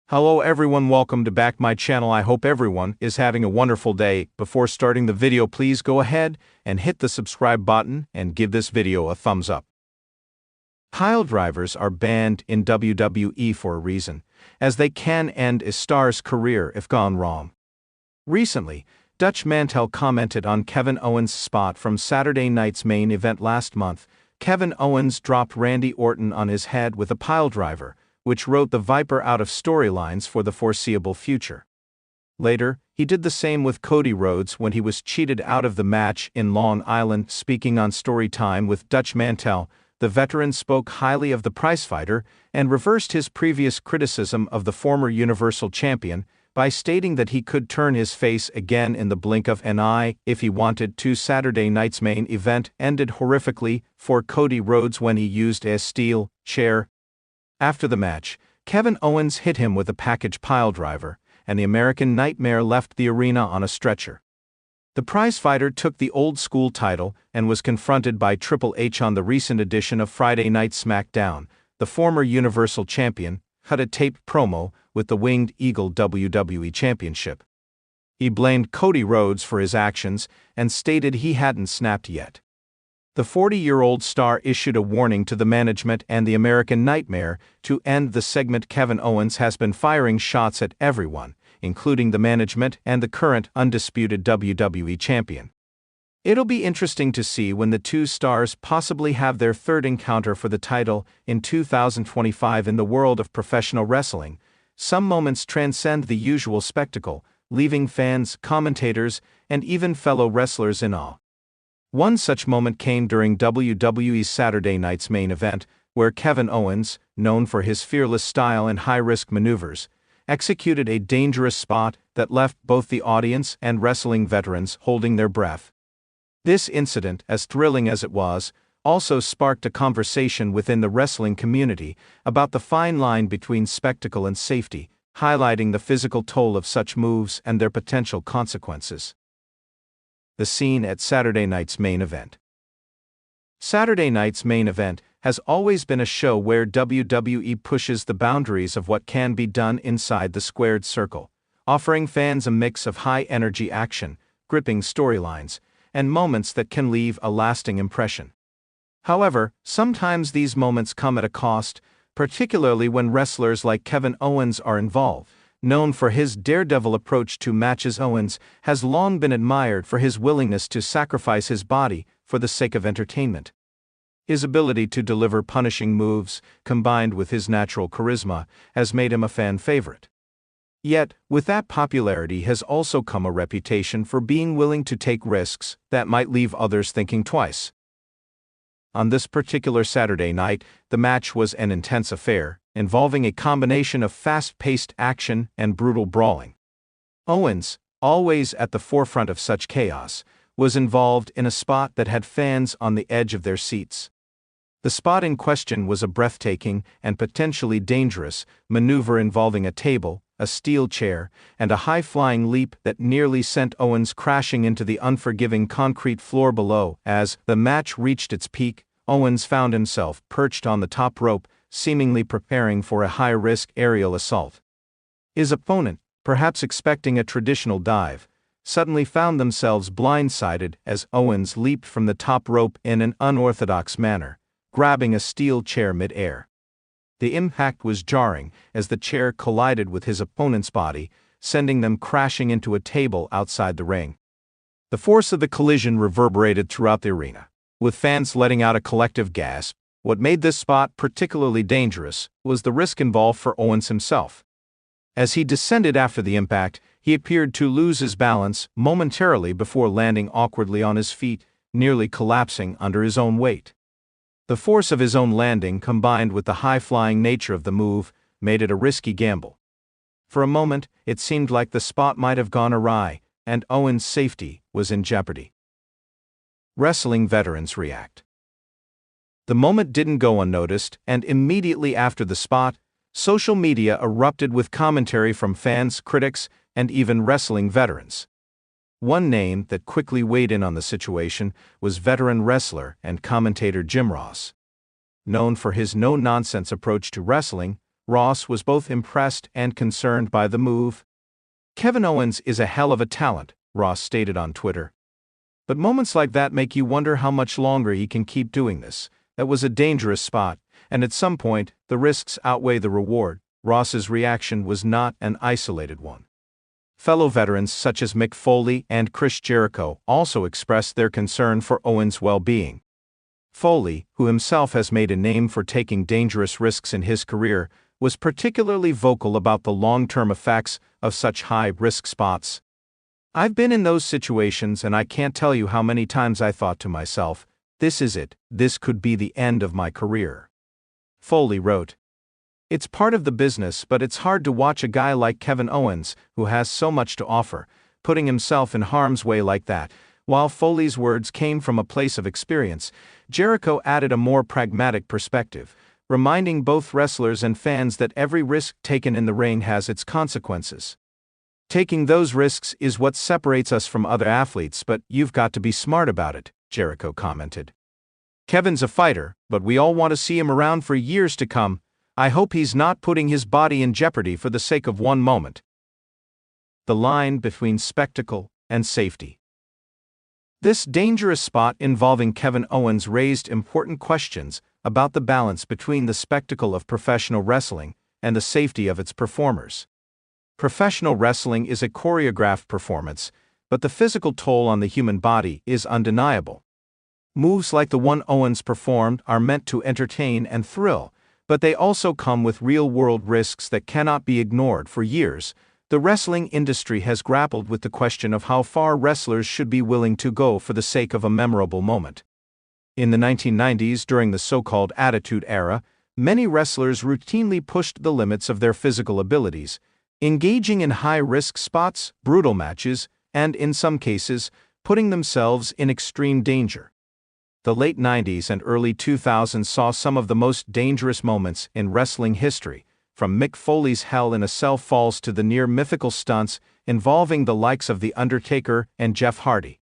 Hello everyone, welcome to back my channel. I hope everyone is having a wonderful day. Before starting the video, please go ahead and hit the subscribe button and give this video a thumbs up. Pile drivers are banned in WWE for a reason, as they can end a star's career if gone wrong. Recently, Dutch Mantel commented on Kevin Owens' spot from Saturday night's main event last month. Kevin Owens dropped Randy Orton on his head with a pile driver, which wrote the Viper out of storylines for the foreseeable future. Later, he did the same with Cody Rhodes when he was cheated out of the match in Long Island. Speaking on Story Time with Dutch Mantel, the veteran spoke highly of the prizefighter and reversed his previous criticism of the former Universal Champion by stating that he could turn his face again in the blink of an eye if he wanted to. Saturday night's main event ended horrifically for Cody Rhodes when he used a steel chair. After the match, Kevin Owens hit him with a package piledriver, and the American Nightmare left the arena on a stretcher. The prizefighter took the old-school title and was confronted by Triple H on the recent edition of Friday Night SmackDown. The former Universal Champion cut a taped promo with the Winged Eagle WWE Championship. He blamed Cody Rhodes for his actions and stated he hadn't snapped yet. The 40-year-old star issued a warning to the management and the American Nightmare to end the segment. Kevin Owens has been firing shots at everyone, including the management and the current undisputed WWE champion. It'll be interesting to see when the two stars possibly have their third encounter for the title in 2025 in the world of professional wrestling. Some moments transcend the usual spectacle, leaving fans, commentators, and even fellow wrestlers in awe. One such moment came during WWE's Saturday night's main event, where Kevin Owens, known for his fearless style and high-risk maneuvers, executed a dangerous spot that left both the audience and wrestling veterans holding their breath. This incident, as thrilling as it was, also sparked a conversation within the wrestling community about the fine line between spectacle and safety, highlighting the physical toll of such moves and their potential consequences. The scene at Saturday night's main event. Saturday night's main event has always been a show where WWE pushes the boundaries of what can be done inside the squared circle, offering fans a mix of high-energy action, gripping storylines, and moments that can leave a lasting impression. However, sometimes these moments come at a cost, particularly when wrestlers like Kevin Owens are involved. Known for his daredevil approach to matches, Owens has long been admired for his willingness to sacrifice his body for the sake of entertainment. His ability to deliver punishing moves, combined with his natural charisma, has made him a fan favorite. Yet, with that popularity has also come a reputation for being willing to take risks that might leave others thinking twice. On this particular Saturday night, the match was an intense affair, involving a combination of fast-paced action and brutal brawling. Owens, always at the forefront of such chaos, was involved in a spot that had fans on the edge of their seats. The spot in question was a breathtaking and potentially dangerous maneuver involving a table, a steel chair, and a high-flying leap that nearly sent Owens crashing into the unforgiving concrete floor below. As the match reached its peak, Owens found himself perched on the top rope, seemingly preparing for a high-risk aerial assault. His opponent, perhaps expecting a traditional dive, suddenly found themselves blindsided as Owens leaped from the top rope in an unorthodox manner, grabbing a steel chair mid-air. The impact was jarring as the chair collided with his opponent's body, sending them crashing into a table outside the ring. The force of the collision reverberated throughout the arena, with fans letting out a collective gasp. What made this spot particularly dangerous was the risk involved for Owens himself. As he descended after the impact, he appeared to lose his balance momentarily before landing awkwardly on his feet, nearly collapsing under his own weight. The force of his own landing, combined with the high-flying nature of the move, made it a risky gamble. For a moment, it seemed like the spot might have gone awry, and Owens' safety was in jeopardy. Wrestling veterans react. The moment didn't go unnoticed, and immediately after the spot, social media erupted with commentary from fans, critics, and even wrestling veterans. One name that quickly weighed in on the situation was veteran wrestler and commentator Jim Ross. Known for his no-nonsense approach to wrestling, Ross was both impressed and concerned by the move. "Kevin Owens is a hell of a talent," Ross stated on Twitter. "But moments like that make you wonder how much longer he can keep doing this. That was a dangerous spot, and at some point, the risks outweigh the reward." Ross's reaction was not an isolated one. Fellow veterans such as Mick Foley and Chris Jericho also expressed their concern for Owens' well-being. Foley, who himself has made a name for taking dangerous risks in his career, was particularly vocal about the long-term effects of such high-risk spots. "I've been in those situations and I can't tell you how many times I thought to myself, this is it, this could be the end of my career." Foley wrote, "It's part of the business, but it's hard to watch a guy like Kevin Owens, who has so much to offer, putting himself in harm's way like that." While Foley's words came from a place of experience, Jericho added a more pragmatic perspective, reminding both wrestlers and fans that every risk taken in the ring has its consequences. "Taking those risks is what separates us from other athletes, but you've got to be smart about it," Jericho commented. "Kevin's a fighter, but we all want to see him around for years to come. I hope he's not putting his body in jeopardy for the sake of one moment." The line between spectacle and safety. This dangerous spot involving Kevin Owens raised important questions about the balance between the spectacle of professional wrestling and the safety of its performers. Professional wrestling is a choreographed performance, but the physical toll on the human body is undeniable. Moves like the one Owens performed are meant to entertain and thrill, but they also come with real-world risks that cannot be ignored. For years, the wrestling industry has grappled with the question of how far wrestlers should be willing to go for the sake of a memorable moment. In the 1990s, during the so-called Attitude Era, many wrestlers routinely pushed the limits of their physical abilities, engaging in high-risk spots, brutal matches, and, in some cases, putting themselves in extreme danger. The late 90s and early 2000s saw some of the most dangerous moments in wrestling history, from Mick Foley's Hell in a Cell falls to the near-mythical stunts involving the likes of The Undertaker and Jeff Hardy.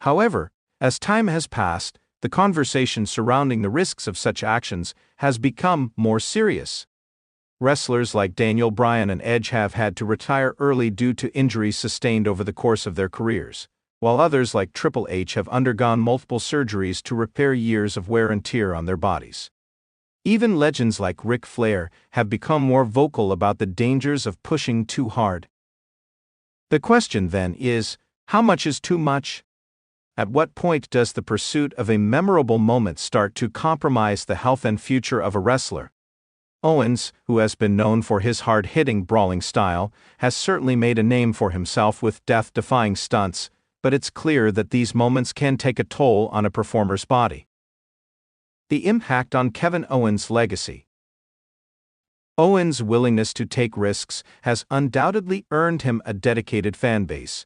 However, as time has passed, the conversation surrounding the risks of such actions has become more serious. Wrestlers like Daniel Bryan and Edge have had to retire early due to injuries sustained over the course of their careers, while others like Triple H have undergone multiple surgeries to repair years of wear and tear on their bodies. Even legends like Ric Flair have become more vocal about the dangers of pushing too hard. The question then is, how much is too much? At what point does the pursuit of a memorable moment start to compromise the health and future of a wrestler? Owens, who has been known for his hard-hitting brawling style, has certainly made a name for himself with death-defying stunts, but it's clear that these moments can take a toll on a performer's body. The impact on Kevin Owens' legacy. Owens' willingness to take risks has undoubtedly earned him a dedicated fanbase.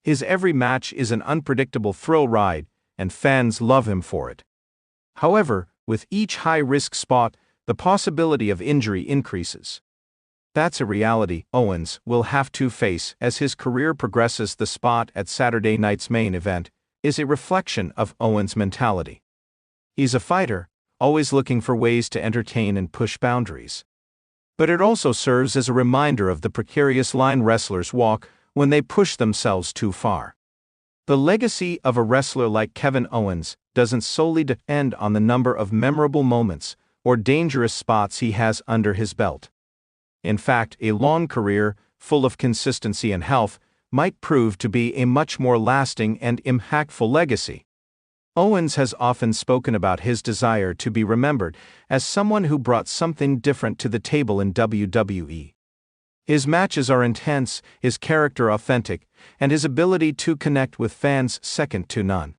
His every match is an unpredictable thrill ride, and fans love him for it. However, with each high-risk spot, the possibility of injury increases. That's a reality Owens will have to face as his career progresses. The spot at Saturday night's main event is a reflection of Owens' mentality. He's a fighter, always looking for ways to entertain and push boundaries. But it also serves as a reminder of the precarious line wrestlers walk when they push themselves too far. The legacy of a wrestler like Kevin Owens doesn't solely depend on the number of memorable moments or dangerous spots he has under his belt. In fact, a long career, full of consistency and health, might prove to be a much more lasting and impactful legacy. Owens has often spoken about his desire to be remembered as someone who brought something different to the table in WWE. His matches are intense, his character authentic, and his ability to connect with fans second to none.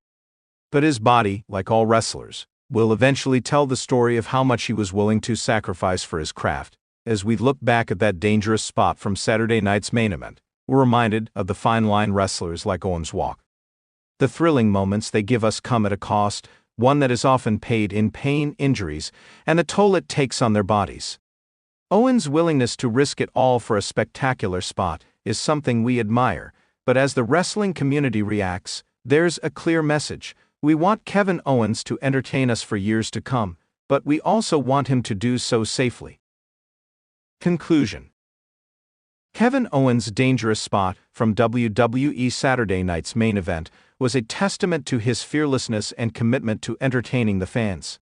But his body, like all wrestlers, will eventually tell the story of how much he was willing to sacrifice for his craft. As we look back at that dangerous spot from Saturday night's main event, we're reminded of the fine line wrestlers like Owens walk. The thrilling moments they give us come at a cost, one that is often paid in pain, injuries, and the toll it takes on their bodies. Owens' willingness to risk it all for a spectacular spot is something we admire, but as the wrestling community reacts, there's a clear message. We want Kevin Owens to entertain us for years to come, but we also want him to do so safely. Conclusion. Kevin Owens' dangerous spot from WWE Saturday Night's main event was a testament to his fearlessness and commitment to entertaining the fans.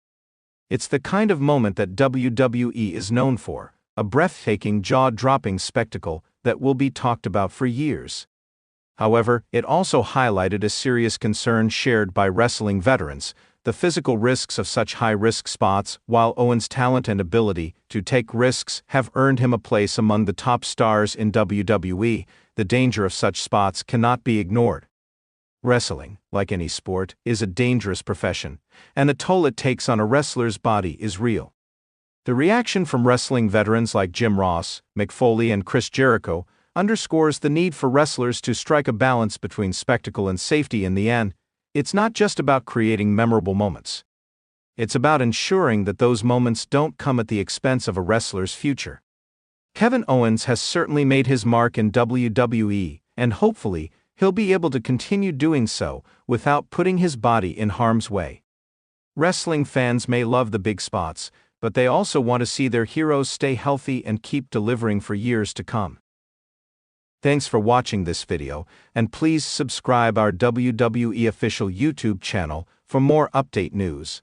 It's the kind of moment that WWE is known for, a breathtaking, jaw-dropping spectacle that will be talked about for years. However, it also highlighted a serious concern shared by wrestling veterans: the physical risks of such high-risk spots. While Owens' talent and ability to take risks have earned him a place among the top stars in WWE, the danger of such spots cannot be ignored. Wrestling, like any sport, is a dangerous profession, and the toll it takes on a wrestler's body is real. The reaction from wrestling veterans like Jim Ross, Mick Foley, and Chris Jericho underscores the need for wrestlers to strike a balance between spectacle and safety. In the end, it's not just about creating memorable moments. It's about ensuring that those moments don't come at the expense of a wrestler's future. Kevin Owens has certainly made his mark in WWE, and hopefully, he'll be able to continue doing so without putting his body in harm's way. Wrestling fans may love the big spots, but they also want to see their heroes stay healthy and keep delivering for years to come. Thanks for watching this video, and please subscribe our WWE official YouTube channel for more update news.